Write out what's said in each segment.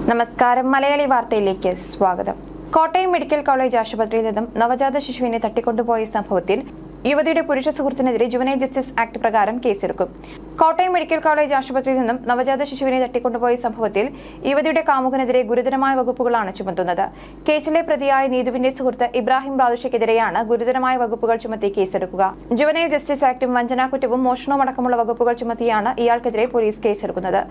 നമസ്കാരം. മലയാളി വാർത്തയിലേക്ക് സ്വാഗതം. കോട്ടയം മെഡിക്കൽ കോളേജ് ആശുപത്രിയിൽ നിന്നും നവജാത ശിശുവിനെ തട്ടിക്കൊണ്ടുപോയ സംഭവത്തിൽ യുവതിയുടെ പുരുഷ സുഹൃത്തിനെതിരെ ജുവനൈൽ ജസ്റ്റിസ് ആക്ട് പ്രകാരം കേസെടുക്കും. കോട്ടയം മെഡിക്കൽ കോളേജ് ആശുപത്രിയിൽ നിന്നും നവജാത ശിശുവിനെ തട്ടിക്കൊണ്ടുപോയ സംഭവത്തിൽ യുവതിയുടെ കാമുകനെതിരെ ഗുരുതരമായ വകുപ്പുകളാണ് ചുമത്തുന്നത്. കേസിലെ പ്രതിയായ നീതുവിന്റെ സുഹൃത്ത് ഇബ്രാഹിം ബാദുഷയ്ക്കെതിരെയാണ് ഗുരുതരമായ വകുപ്പുകൾ ചുമത്തി കേസെടുക്കുക. ജുവനൈൽ ജസ്റ്റിസ് ആക്ടും വഞ്ചനാക്കുറ്റവും മോഷണവും അടക്കമുള്ള വകുപ്പുകൾ ചുമത്തിയാണ് ഇയാൾക്കെതിരെ പോലീസ് കേസെടുക്കുന്നത്.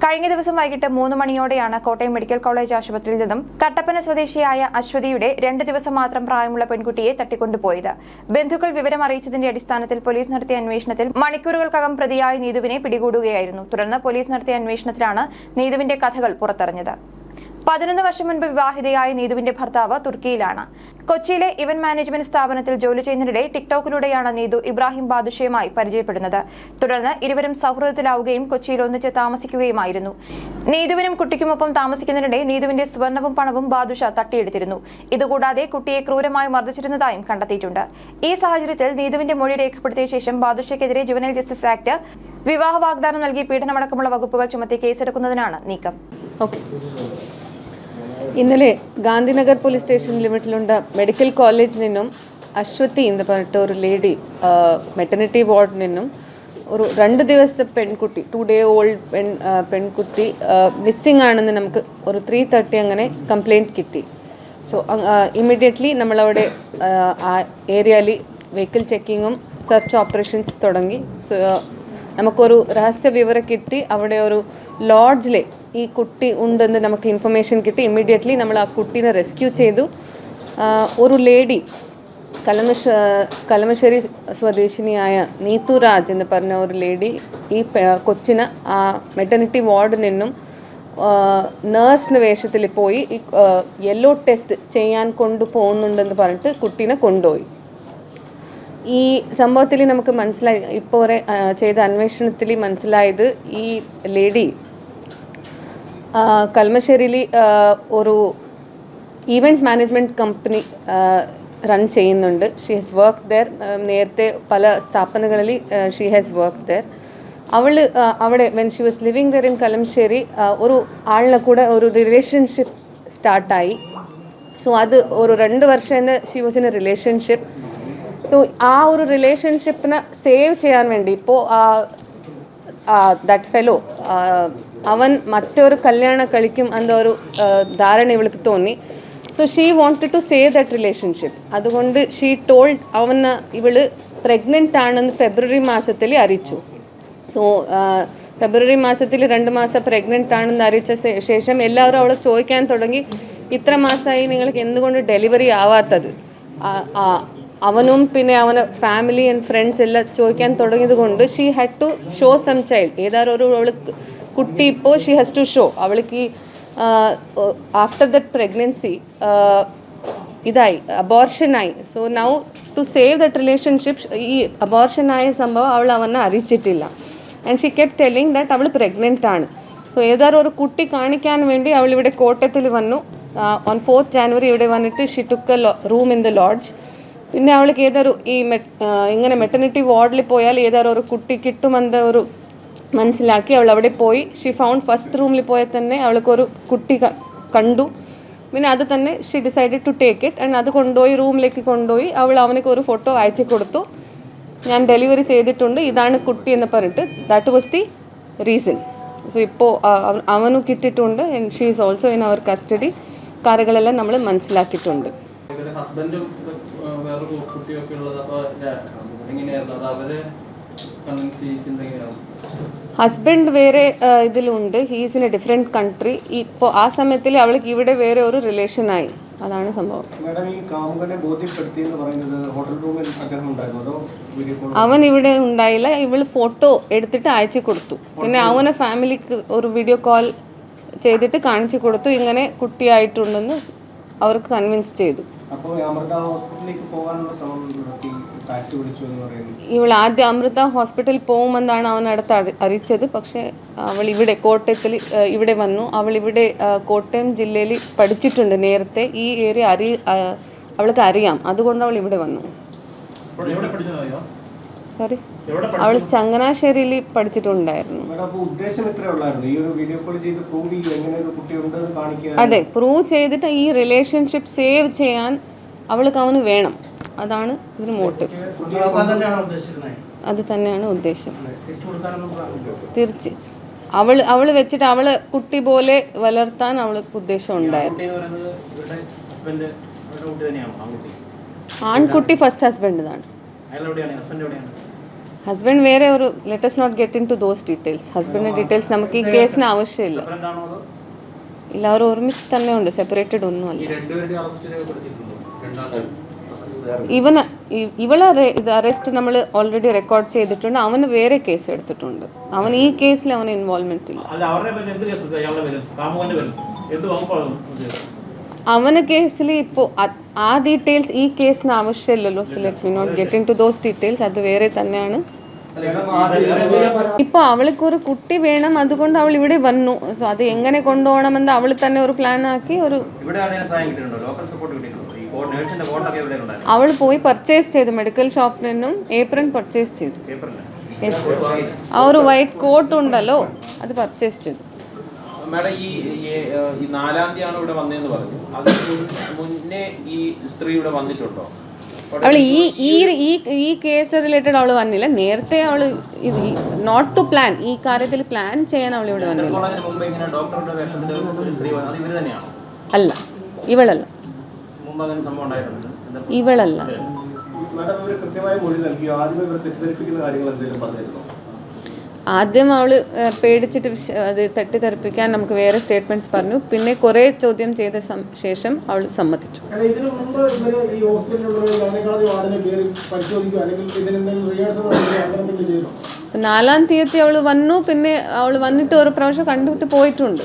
കഴിഞ്ഞ ദിവസം വൈകിട്ട് 3 മണിയോടെയാണ് കോട്ടയം മെഡിക്കൽ കോളേജ് ആശുപത്രിയിൽ നിന്നും കട്ടപ്പന സ്വദേശിയായ അശ്വതിയുടെ 2 ദിവസം മാത്രം പ്രായമുള്ള പെൺകുട്ടിയെ തട്ടിക്കൊണ്ടുപോയത്. ബന്ധുക്കൾ വിവരം അറിയിച്ചതിന്റെ അടിസ്ഥാനത്തിൽ പോലീസ് നടത്തിയ അന്വേഷണത്തിൽ മണിക്കൂറുകൾക്കകം പ്രതിയായ നീതുവിനെ പിടികൂടുകയായിരുന്നു. തുടർന്ന് പോലീസ് നടത്തിയ അന്വേഷണത്തിലാണ് നീതുവിന്റെ കഥകൾ പുറത്തറിഞ്ഞത്. 11 വർഷം മുൻപ് വിവാഹിതയായ നീതുവിന്റെ ഭർത്താവ് തുർക്കിയിലാണ്. കൊച്ചിയിലെ ഇവന്റ് മാനേജ്മെന്റ് സ്ഥാപനത്തിൽ ജോലി ചെയ്യുന്നതിനിടെ ടിക്ടോക്കിലൂടെയാണ് നീതു ഇബ്രാഹിം ബാദുഷയുമായി പരിചയപ്പെടുന്നത്. തുടർന്ന് ഇരുവരും സൗഹൃദത്തിലാവുകയും കൊച്ചിയിൽ ഒന്നിച്ച് താമസിക്കുകയുമായിരുന്നു. നീതുവിനും കുട്ടിക്കുമൊപ്പം താമസിക്കുന്നതിനിടെ നീതുവിന്റെ സ്വർണവും പണവും ബാദുഷ തട്ടിയെടുത്തിരുന്നു. ഇതുകൂടാതെ കുട്ടിയെ ക്രൂരമായി മർദ്ദിച്ചിരുന്നതായും കണ്ടെത്തിയിട്ടുണ്ട്. ഈ സാഹചര്യത്തിൽ നീതുവിന്റെ മൊഴി രേഖപ്പെടുത്തിയ ശേഷം ബാദുഷയ്ക്കെതിരെ ജുവനൈൽ ജസ്റ്റിസ് ആക്ട്, വിവാഹ വാഗ്ദാനം നൽകി പീഡനമടക്കമുള്ള വകുപ്പുകൾ ചുമത്തി കേസെടുക്കുന്നതിനാണ് നീക്കം. ഇന്നലെ ഗാന്ധിനഗർ പോലീസ് സ്റ്റേഷൻ ലിമിറ്റിലുണ്ട് മെഡിക്കൽ കോളേജിൽ നിന്നും അശ്വതി എന്ന് പറഞ്ഞിട്ട് ഒരു ലേഡി മെറ്റർണിറ്റി വാർഡിൽ നിന്നും ഒരു 2 ദിവസത്തെ പെൺകുട്ടി 2 day old പെൺകുട്ടി മിസ്സിംഗ് ആണെന്ന് നമുക്ക് ഒരു 3:30 അങ്ങനെ കംപ്ലയിൻറ്റ് കിട്ടി. സോ ഇമ്മീഡിയറ്റ്ലി നമ്മളവിടെ ആ ഏരിയയിൽ വെഹിക്കിൾ ചെക്കിങ്ങും സെർച്ച് ഓപ്പറേഷൻസ് തുടങ്ങി. സോ നമുക്കൊരു രഹസ്യ വിവരം കിട്ടി. അവിടെ ഒരു ലോഡ്ജിലെ ഈ കുട്ടി ഉണ്ടെന്ന് നമുക്ക് ഇൻഫർമേഷൻ കിട്ടി. ഇമ്മീഡിയറ്റ്ലി നമ്മൾ ആ കുട്ടീനെ റെസ്ക്യൂ ചെയ്തു. ഒരു ലേഡി കലമശ്ശേരി സ്വദേശിനിയായ നീതു രാജ് എന്ന് പറഞ്ഞ ഒരു ലേഡി ഈ കൊച്ചിന് ആ മെറ്റർണിറ്റി വാർഡിൽ നിന്നും നേഴ്സിന് വേഷത്തിൽ പോയി യെല്ലോ ടെസ്റ്റ് ചെയ്യാൻ കൊണ്ടുപോകുന്നുണ്ടെന്ന് പറഞ്ഞിട്ട് കുട്ടീനെ കൊണ്ടുപോയി. ഈ സംഭവത്തിൽ നമുക്ക് മനസ്സിലായി, ഇപ്പോൾ ചെയ്ത അന്വേഷണത്തിൽ മനസ്സിലായത് ഈ ലേഡി കൽമശ്ശേരിയിൽ ഒരു ഈവൻറ്റ് മാനേജ്മെൻറ്റ് കമ്പനി റൺ ചെയ്യുന്നുണ്ട്. She has work there. നേരത്തെ പല സ്ഥാപനങ്ങളിൽ ഷീ ഹാസ് വർക്ക് ദർ. അവിടെ when she was living there in Kalamassery ഒരു ആളിനെ കൂടെ ഒരു റിലേഷൻഷിപ്പ് സ്റ്റാർട്ടായി. സോ അത് ഒരു 2 വർഷം she was in A relationship. So ആ ഒരു റിലേഷൻഷിപ്പിനെ സേവ് ചെയ്യാൻ വേണ്ടി ഇപ്പോൾ ദാറ്റ് ഫെലോ അവൻ മറ്റൊരു കല്യാണം കഴിക്കും എന്ന ഒരു ധാരണ ഇവൾക്ക് തോന്നി. So she wanted to save that relationship. അതുകൊണ്ട് ഷീ ടോൾഡ് അവന് ഇവള് പ്രഗ്നൻ്റ് ആണെന്ന് ഫെബ്രുവരി മാസത്തിൽ അറിയിച്ചു. സോ ഫെബ്രുവരി മാസത്തിൽ 2 മാസം പ്രഗ്നൻ്റ് ആണെന്ന് അറിയിച്ച ശേഷം എല്ലാവരും അവളെ ചോദിക്കാൻ തുടങ്ങി, ഇത്ര മാസമായി നിങ്ങൾക്ക് എന്തുകൊണ്ട് ഡെലിവറി ആവാത്തത്? അവനും പിന്നെ അവന് ഫാമിലി ആൻഡ് ഫ്രണ്ട്സ് എല്ലാം ചോദിക്കാൻ തുടങ്ങിയത് കൊണ്ട് she had to show some child. ഏതായാലും ഒരു അവൾക്ക് കുട്ടി ഇപ്പോൾ ഷീ ഹാസ് ടു ഷോ. അവൾക്ക് ആഫ്റ്റർ ദറ്റ് പ്രഗ്നൻസി ഇതായി അബോർഷനായി. So now to save that relationship ഈ അബോർഷനായ സംഭവം അവനെ അറിയിച്ചിട്ടില്ല. And she kept telling that അവൾ പ്രഗ്നൻ്റ് ആണ്. സോ ഏതായാലും ഒരു കുട്ടി കാണിക്കാൻ വേണ്ടി അവൾ ഇവിടെ കോട്ടയത്തിൽ വന്നു. ഓൺ 4th January ഇവിടെ വന്നിട്ട് she took A room in the lodge. പിന്നെ അവൾക്ക് ഏതൊരു ഇങ്ങനെ മെറ്റർണിറ്റി വാർഡിൽ പോയാൽ ഏതായാലും ഒരു കുട്ടി കിട്ടുമെന്ന് ഒരു മനസ്സിലാക്കി അവൾ അവിടെ പോയി. ഷീ ഫൗണ്ട് ഫസ്റ്റ് റൂമിൽ പോയാൽ തന്നെ അവൾക്കൊരു കുട്ടി കണ്ടു. പിന്നെ അത് തന്നെ she decided to take it and അത് കൊണ്ടുപോയി റൂമിലേക്ക് കൊണ്ടുപോയി അവനക്ക് ഒരു ഫോട്ടോ അയച്ചു കൊടുത്തു. ഞാൻ ഡെലിവറി ചെയ്തിട്ടുണ്ട്, ഇതാണ് കുട്ടി എന്ന് പറഞ്ഞിട്ട്. That was the reason. So ഇപ്പോൾ അവനും കിട്ടിയിട്ടുണ്ട് and she is also in our custody. കാര്യങ്ങളെല്ലാം നമ്മൾ മനസ്സിലാക്കിയിട്ടുണ്ട്. ഹസ്ബൻഡ് വേറെ ഇതിലുണ്ട്. He's in a different country. ഇപ്പോൾ ആ സമയത്തിൽ അവൾക്ക് ഇവിടെ വേറെ ഒരു റിലേഷനായി. അതാണ് സംഭവം. അവൻ ഇവിടെ ഉണ്ടായില്ല. ഇവൾ ഫോട്ടോ എടുത്തിട്ട് അയച്ചു കൊടുത്തു. പിന്നെ അവനെ ഫാമിലിക്ക് ഒരു വീഡിയോ കോൾ ചെയ്തിട്ട് കാണിച്ചു കൊടുത്തു, ഇങ്ങനെ കുട്ടിയായിട്ടുണ്ടെന്ന് അവർക്ക് കൺവിൻസ് ചെയ്തു. ഇവൾ ആദ്യം അമൃത ഹോസ്പിറ്റലിൽ പോകുമെന്നാണ് അവനടുത്ത് അറിയിച്ചത്. പക്ഷേ അവൾ ഇവിടെ കോട്ടയത്തിൽ ഇവിടെ വന്നു. അവൾ ഇവിടെ കോട്ടയം ജില്ലയിൽ പഠിച്ചിട്ടുണ്ട് നേരത്തെ. ഈ ഏരിയ അവൾക്ക് അറിയാം. അതുകൊണ്ട് അവൾ ഇവിടെ വന്നു. സോറി. അവൾ ചങ്ങനാശ്ശേരിയിൽ പഠിച്ചിട്ടുണ്ടായിരുന്നു. അതെ, പ്രൂവ് ചെയ്തിട്ട് ഈ റിലേഷൻഷിപ്പ് സേവ് ചെയ്യാൻ അവൾക്ക് അവന് വേണം. അതാണ് ഇതിന് മോട്ടീവ്. അത് തന്നെയാണ് ഉദ്ദേശം. തിരിച്ച് അവൾ വെച്ചിട്ട് അവളെ കുട്ടി പോലെ വളർത്താൻ അവൾക്ക് ഉദ്ദേശം ഉണ്ടായിരുന്നു. ആൺകുട്ടി ഫസ്റ്റ് ഹസ്ബൻഡിനാണ്. ഹസ്ബൻഡ് വേറെ ഒരു let's not get into those details. ഹസ്ബൻഡിൻ്റെ ഡീറ്റെയിൽസ് നമുക്ക് ഈ കേസിന് ആവശ്യമില്ല. ഇല്ല, അവർ ഒരുമിച്ച് തന്നെ ഉണ്ട്, സെപ്പറേറ്റഡ് ഒന്നുമല്ല. ഇവളെ ഇത് അറസ്റ്റ് നമ്മൾ ഓൾറെഡി റെക്കോർഡ് ചെയ്തിട്ടുണ്ട്. അവന് വേറെ കേസ് എടുത്തിട്ടുണ്ട്. അവൻ ഈ കേസിൽ അവന് ഇൻവോൾവ്മെന്റ് ഇല്ല. അവന് കേസിൽ ഇപ്പോൾ ആ ഡീറ്റെയിൽസ് ഈ കേസിന് ആവശ്യമില്ലല്ലോ. So let me not get into those details. അത് വേറെ തന്നെയാണ്. ഇപ്പോൾ അവൾക്കൊരു കുട്ടി വേണം, അതുകൊണ്ട് അവൾ ഇവിടെ വന്നു. സോ അത് എങ്ങനെ കൊണ്ടുപോകണമെന്ന് അവൾ തന്നെ ഒരു പ്ലാൻ ആക്കി അവൾ പോയി പർച്ചേസ് ചെയ്തു. മെഡിക്കൽ ഷോപ്പിൽ നിന്നും ഏപ്രിൽ പർച്ചേസ് ചെയ്തു. ആ ഒരു വൈറ്റ് കോട്ട് ഉണ്ടല്ലോ, അത് പർച്ചേസ് ചെയ്തു. മാഡം, ഈ 4-ാം തീയതിയാണ് ഇവിടെ വന്നതെന്ന് പറഞ്ഞു. അതിന് മുന്നേ ഈ സ്ത്രീ ഇവിടെ വന്നിട്ടുണ്ടോ? അവൾ ഈ കേസ് റിലേറ്റഡ് അവൾ വന്നില്ല. നേരത്തെ അവൾ നോട്ട് ടു പ്ലാൻ, ഈ കാര്യത്തിൽ പ്ലാൻ ചെയ്യാൻ അവൾ ഇവിടെ വന്നില്ല. അല്ല, ഇവളല്ല. ഇവളല്ല. ആദ്യം അവൾ പേടിച്ചിട്ട് അത് തട്ടിത്തെറിപ്പിക്കാൻ നമുക്ക് വേറെ സ്റ്റേറ്റ്മെന്റ്സ് പറഞ്ഞു. പിന്നെ കുറേ ചോദ്യം ചെയ്ത ശേഷം അവൾ സമ്മതിച്ചു. 4-ാം തീയതി അവൾ വന്നു. പിന്നെ അവൾ വന്നിട്ട് ഒരു പ്രാവശ്യം കണ്ടിട്ട് പോയിട്ടുണ്ട്.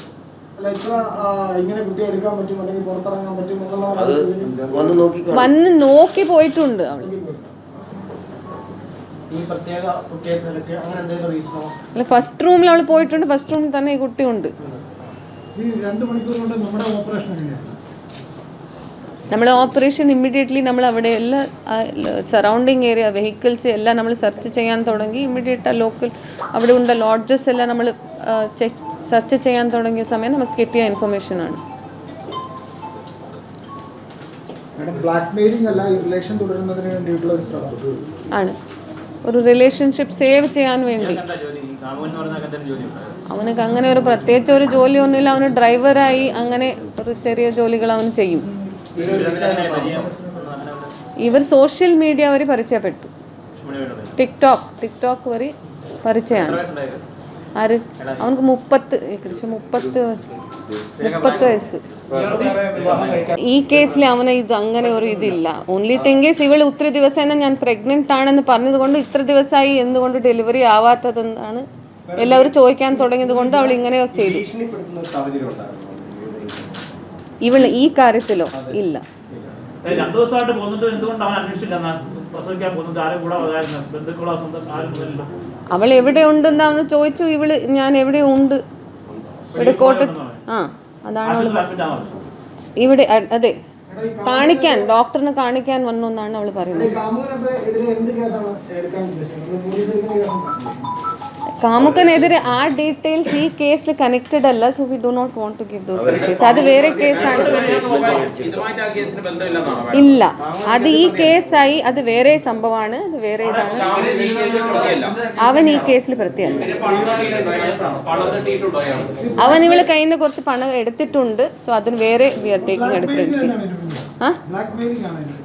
വന്ന് നോക്കി പോയിട്ടുണ്ട് അവൾ. അല്ല, ഫസ്റ്റ് റൂമിൽ അവൾ പോയിട്ടുണ്ട്. ഫസ്റ്റ് റൂമിൽ തന്നെ ഈ കുട്ടി ഉണ്ട്. നമ്മുടെ ഓപ്പറേഷൻ ഇമ്മീഡിയറ്റ്ലി നമ്മൾ അവിടെ എല്ലാ സറൗണ്ടിങ് ഏരിയ വെഹിക്കിൾസ് എല്ലാം നമ്മൾ സെർച്ച് ചെയ്യാൻ തുടങ്ങി. ഇമ്മീഡിയറ്റ് ആ ലോക്കൽ അവിടെ ഉണ്ട ലോഡ്ജസ് എല്ലാം നമ്മൾ സെർച്ച് ചെയ്യാൻ തുടങ്ങിയ സമയം നമുക്ക് കിട്ടിയ ഇൻഫർമേഷനാണ്. ആണ് ഒരു റിലേഷൻഷിപ്പ് സേവ് ചെയ്യാൻ വേണ്ടി. അവനക്ക് അങ്ങനെ ഒരു പ്രത്യേകിച്ച് ഒരു ജോലിയൊന്നുമില്ല. അവന് ഡ്രൈവറായി അങ്ങനെ ഒരു ചെറിയ ജോലികൾ അവൻ ചെയ്യും. ഇവർ സോഷ്യൽ മീഡിയ വഴി പരിചയപ്പെട്ടു. ടിക്ടോക്ക് വഴി പരിചയമാണ്. ആര്? അവനക്ക് 30 വയസ്സ്. ഈ കേസിൽ അവന് ഇത് അങ്ങനെ ഒരു ഇതില്ല. ഓൺലി തിങ് ഈസ് ഇവൾ ഒത്തിരി ദിവസം ഞാൻ പ്രഗ്നന്റ് ആണെന്ന് പറഞ്ഞത് കൊണ്ട് ഇത്ര ദിവസമായി എന്തുകൊണ്ട് ഡെലിവറി ആവാത്തതെന്നാണ് എല്ലാവരും ചോദിക്കാൻ തുടങ്ങിയത് കൊണ്ട് അവൾ ഇങ്ങനെ ചെയ്തു. ഇവൾ ഈ കാര്യത്തിലോ ഇല്ല. അവൾ എവിടെ ഉണ്ടെന്ന് അവന് ചോദിച്ചു. ഇവള് ഞാൻ എവിടെ ഉണ്ട്, ഇവിടെ കോട്ടയത്ത്. അതാണ് അവൾ ഇവിടെ. അതെ, കാണിക്കാൻ ഡോക്ടറിനെ കാണിക്കാൻ വന്നു എന്നാണ് അവൾ പറയുന്നത്. കാമുകനെതിരെ ആ ഡീറ്റെയിൽസ് ഈ കേസിൽ കണക്റ്റഡ് അല്ല. So we do not want to give those details. അത് വേറെ കേസാണ്. ഇല്ല, അത് ഈ കേസായി. അത് വേറെ സംഭവമാണ്. അത് വേറെ ഇതാണ്. അവൻ ഈ കേസിൽ പ്രതിയല്ല. അവൻ ഇവള് കയ്യിൽ നിന്ന് കുറച്ച് പണം എടുത്തിട്ടുണ്ട്. സോ അതിന് വേറെ വി ആർ ടേക്കിംഗ് എടുത്തിട്ട്.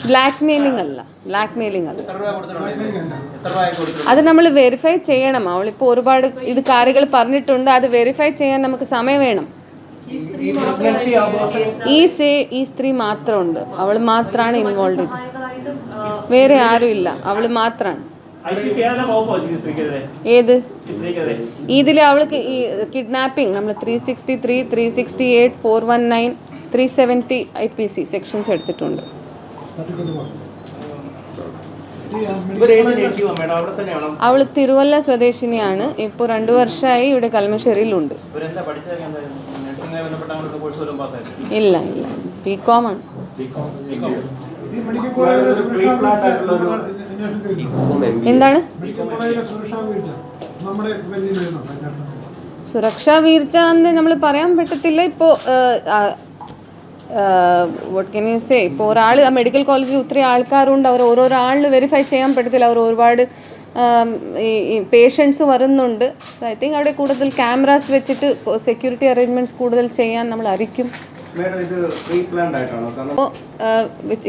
ബ്ലാക്ക് മെയിലിംഗ് അല്ല. അത് നമ്മൾ വെരിഫൈ ചെയ്യണം. അവളിപ്പോൾ ഒരുപാട് ഇത് കാര്യങ്ങൾ പറഞ്ഞിട്ടുണ്ട്. അത് വെരിഫൈ ചെയ്യാൻ നമുക്ക് സമയം വേണം. ഈ സ്ത്രീ മാത്രമുണ്ട്. അവൾ മാത്രമാണ് ഇൻവോൾവ് ചെയ്ത്. വേറെ ആരും ഇല്ല. അവൾ മാത്രമാണ്. ഏത് ഇതിൽ അവൾക്ക് ഈ കിഡ്നാപ്പിംഗ് നമ്മൾ 363, 368, 419, 370 IPC സെക്ഷൻസ് എടുത്തിട്ടുണ്ട്. അവൾ തിരുവല്ല സ്വദേശിനിയാണ്. ഇപ്പോൾ 2 വർഷമായി ഇവിടെ കൽമശ്ശേരിയിലുണ്ട്. ഇല്ല, BCom ആണ്. എന്താണ് സുരക്ഷാ വീഴ്ച എന്ന് നമ്മൾ പറയാൻ പറ്റത്തില്ല. ഇപ്പോൾ വാട്ട് കെൻ യു സേ, ഇപ്പോൾ ഒരാൾ ആ മെഡിക്കൽ കോളേജിൽ ഒത്തിരി ആൾക്കാരുണ്ട്, അവർ ഓരോരോ ആളിന് വെരിഫൈ ചെയ്യാൻ പറ്റത്തില്ല, അവർ ഒരുപാട് ഈ പേഷ്യൻസ് വരുന്നുണ്ട്. സോ ഐ തിങ്ക് അവിടെ കൂടുതൽ ക്യാമറാസ് വെച്ചിട്ട് സെക്യൂരിറ്റി അറേഞ്ച്മെൻറ്റ്സ് കൂടുതൽ ചെയ്യാൻ നമ്മൾ അറിയിക്കും. അപ്പോൾ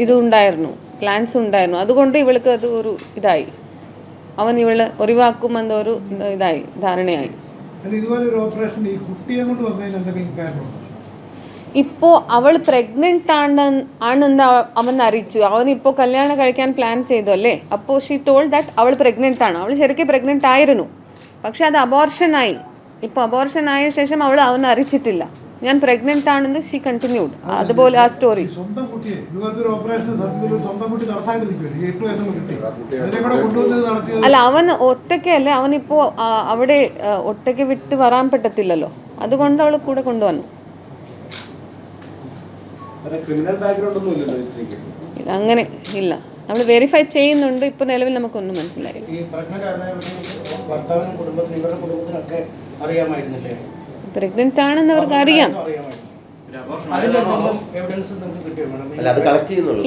ഇത് ഉണ്ടായിരുന്നു, പ്ലാൻസ് ഉണ്ടായിരുന്നു, അതുകൊണ്ട് ഇവൾക്ക് അത് ഒരു ഇതായി, അവൻ ഇവള് ഒഴിവാക്കുമെന്ന ഒരു ഇതായി ധാരണയായി. ഇപ്പോൾ അവൾ പ്രഗ്നൻ്റ് ആണെന്ന് അവൻ അറിയിച്ചു. അവനിപ്പോൾ കല്യാണം കഴിക്കാൻ പ്ലാൻ ചെയ്തു അല്ലേ, അപ്പോൾ ഷീ ടോൾഡ് ദാറ്റ് അവൾ പ്രഗ്നൻ്റ് ആണ്. അവൾ ശരിക്കും പ്രഗ്നൻ്റ് ആയിരുന്നു, പക്ഷെ അത് അബോർഷനായി. ഇപ്പോൾ അബോർഷൻ ആയ ശേഷം അവൻ അറിയിച്ചിട്ടില്ല ഞാൻ പ്രഗ്നൻ്റ് ആണെന്ന്. ഷീ കണ്ടിന്യൂഡ് അതുപോലെ ആ സ്റ്റോറി. അല്ല, അവൻ ഒറ്റയ്ക്കല്ല, അവനിപ്പോൾ അവിടെ ഒറ്റയ്ക്ക് വിട്ട് വരാൻ പറ്റത്തില്ലല്ലോ, അതുകൊണ്ട് അവൾ കൂടെ കൊണ്ടുവന്നു. അങ്ങനെ ഇല്ല, നമ്മൾ വെരിഫൈ ചെയ്യുന്നുണ്ട്. ഇപ്പൊ നിലവിൽ നമുക്കൊന്നും മനസ്സിലായില്ല. പ്രഗ്നന്റ് ആണെന്ന് അവർക്ക് അറിയാം.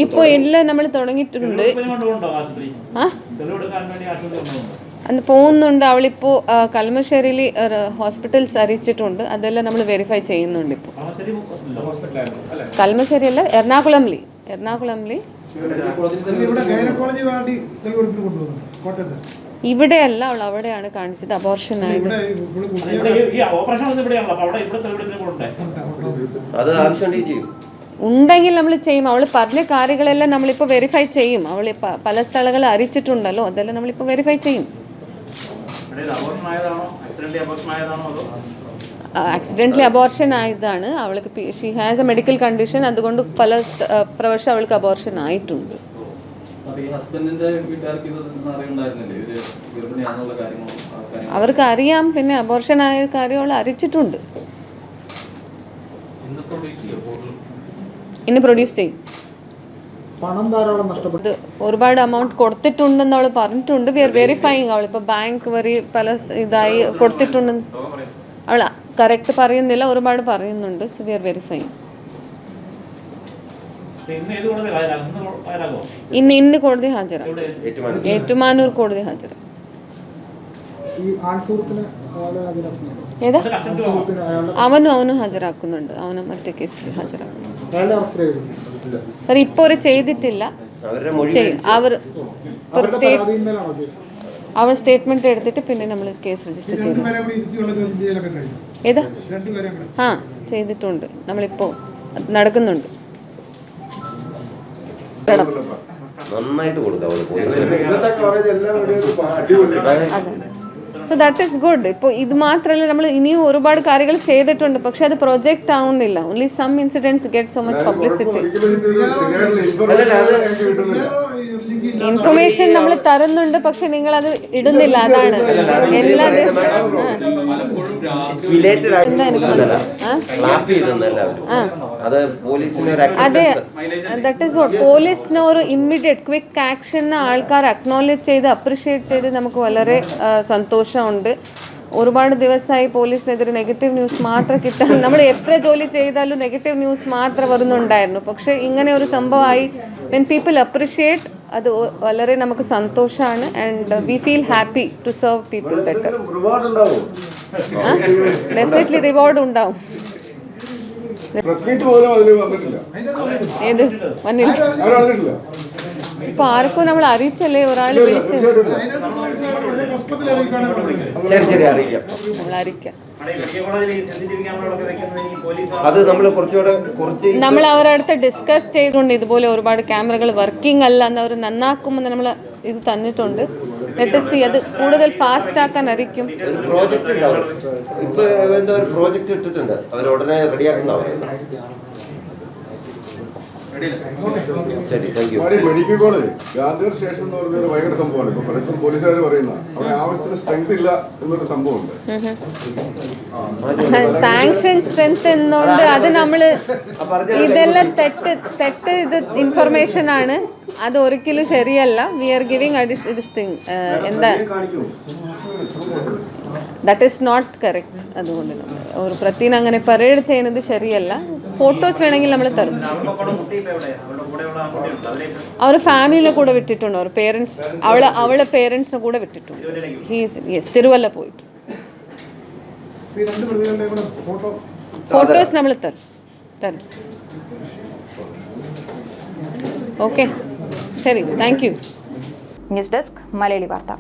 ഇപ്പൊ എല്ലാം നമ്മൾ തുടങ്ങിയിട്ടുണ്ട്, അന്ന് പോകുന്നുണ്ട്. അവളിപ്പോൾ കൽമശ്ശേരിയിൽ ഹോസ്പിറ്റൽസ് അറിയിച്ചിട്ടുണ്ട്, അതെല്ലാം നമ്മൾ വെരിഫൈ ചെയ്യുന്നുണ്ട്. ഇപ്പോൾ കൽമശ്ശേരി അല്ല, എറണാകുളംലി ഇവിടെയല്ല, അവൾ അവിടെയാണ് കാണിച്ചത്, അബോർഷൻ ആയത്. ഉണ്ടെങ്കിൽ നമ്മൾ ചെയ്യും. അവൾ പറഞ്ഞ കാര്യങ്ങളെല്ലാം നമ്മളിപ്പോൾ വെരിഫൈ ചെയ്യും. അവൾ പല സ്ഥലങ്ങൾ അറിയിച്ചിട്ടുണ്ടല്ലോ, അതെല്ലാം നമ്മളിപ്പോൾ വെരിഫൈ ചെയ്യും. ആക്സിഡൻ്റലി അബോർഷൻ ആയതാണ് അവൾക്ക്. She has A medical condition, അതുകൊണ്ട് പല പ്രാവശ്യം അവൾക്ക് അബോർഷൻ ആയിട്ടുണ്ട്. അവർക്ക് അറിയാം, പിന്നെ അബോർഷൻ ആയ കാര്യം അവൾ അറിയിച്ചിട്ടുണ്ട്. ഇനി പ്രൊഡ്യൂസ് ചെയ്യും. ഒരുപാട് എമൗണ്ട് കൊടുത്തിട്ടുണ്ടെന്ന് അവൾ പറഞ്ഞിട്ടുണ്ട്. We are verifying. അവളിപ്പോൾ ബാങ്ക് വഴി പല ഇതായി കൊടുത്തിട്ടുണ്ടെന്ന് അവൾ കറക്റ്റ് പറയുന്നില്ല, ഒരുപാട് പറയുന്നുണ്ട്. So we are verifying. ഇന്ന് കോടതി ഹാജരാകും, ഏറ്റുമാനൂർ കോടതി ഹാജരാകും. ഏതാ? അവനും ഹാജരാക്കുന്നുണ്ട്, അവനും മറ്റേ കേസിൽ ഹാജരാക്കുന്നുണ്ട്. ഇപ്പോൾ ഒരു ചെയ്തിട്ടില്ല, അവർ സ്റ്റേറ്റ്മെന്റ് എടുത്തിട്ട് പിന്നെ നമ്മൾ കേസ് രജിസ്റ്റർ ചെയ്തു. ഏതാ? ആ, ചെയ്തിട്ടുണ്ട്. നമ്മളിപ്പോൾ നടക്കുന്നുണ്ട്. So that is good. ഇപ്പോൾ ഇത് മാത്രമല്ല, നമ്മൾ ഇനിയും ഒരുപാട് കാര്യങ്ങൾ ചെയ്തിട്ടുണ്ട്, പക്ഷെ അത് പ്രൊജക്റ്റ് ആവുന്നില്ല. Only some incidents get so much publicity. Information നമ്മൾ തരുന്നുണ്ട്, പക്ഷെ നിങ്ങൾ അത് ഇടുന്നില്ല. അതാണ് എല്ലാ ദിവസവും. അതെ, ദാറ്റ് ഈസ് വാട്ട്. പോലീസിന് ഒരു ഇമ്മീഡിയറ്റ് ക്വിക്ക് ആക്ഷന് ആൾക്കാർ അക്നോളജ് ചെയ്ത് അപ്രിഷിയേറ്റ് ചെയ്ത് നമുക്ക് വളരെ സന്തോഷമുണ്ട്. ഒരുപാട് ദിവസമായി പോലീസിനെതിരെ നെഗറ്റീവ് ന്യൂസ് മാത്രം കിട്ടാൻ, നമ്മൾ എത്ര ജോലി ചെയ്താലും നെഗറ്റീവ് ന്യൂസ് മാത്രം വരുന്നുണ്ടായിരുന്നു. പക്ഷേ ഇങ്ങനെ ഒരു സംഭവമായി വെൻ പീപ്പിൾ അപ്രിഷിയേറ്റ്, അത് വളരെ നമുക്ക് സന്തോഷമാണ്. And we feel happy to serve people better. Definitely reward ഉണ്ടാവും. ഏത് വന്നില്ല? ഇപ്പൊ ആർക്കും നമ്മൾ അറിയിച്ചല്ലേ, ഒരാൾ വിളിച്ച് നമ്മൾ അറിയിക്കാം. നമ്മൾ അവരുടെ അടുത്ത് ഡിസ്കസ് ചെയ്തുകൊണ്ട് ഇതുപോലെ ഒരുപാട് ക്യാമറകൾ വർക്കിംഗ് അല്ല എന്ന് അവർ നന്നാക്കുമെന്ന് നമ്മൾ ഇത് തന്നിട്ടുണ്ട്. ലെറ്റ് us see, അത് കൂടുതൽ ഫാസ്റ്റ് ആക്കാൻ അറിയിക്കും. മെഡിക്കൽ കോളേജ് ഗാന്ധിനഗർ സ്റ്റേഷൻ എന്ന് പറഞ്ഞൊരു ഭയങ്കര സംഭവമാണ്. ഇപ്പൊ പലപ്പോഴും പോലീസുകാർ പറയുന്ന അവിടെ ആവശ്യത്തിന് സ്ട്രെങ്ത് ഇല്ല എന്നൊരു സംഭവമുണ്ട്. സാങ്ഷൻ സ്ട്രെങ്ത് എന്നുകൊണ്ട് അത് നമ്മള് ഇതെല്ലാം തെറ്റ് ഇത് ഇൻഫർമേഷൻ ആണ്. അത് ഒരിക്കലും ശരിയല്ല. We are giving this thing എന്താ ദാറ്റ് ഈസ് നോട്ട് കറക്റ്റ്. അതുകൊണ്ട് നമ്മൾ ഒരു പ്രത്യേകം അങ്ങനെ പരേഡ് ചെയ്യുന്നത് ശരിയല്ല. ഫോട്ടോസ് വേണമെങ്കിൽ നമ്മൾ തരും. അവർ ഫാമിലിനെ കൂടെ വിട്ടിട്ടുണ്ട്. അവർ പേരൻസ് അവളെ പേരൻസിനെ കൂടെ വിട്ടിട്ടുണ്ട്. യെസ് തിരുവല്ല പോയിട്ട് ഫോട്ടോസ് നമ്മൾ തരും. ഓക്കെ ശരി, thank you. News desk Malayali വാർത്ത.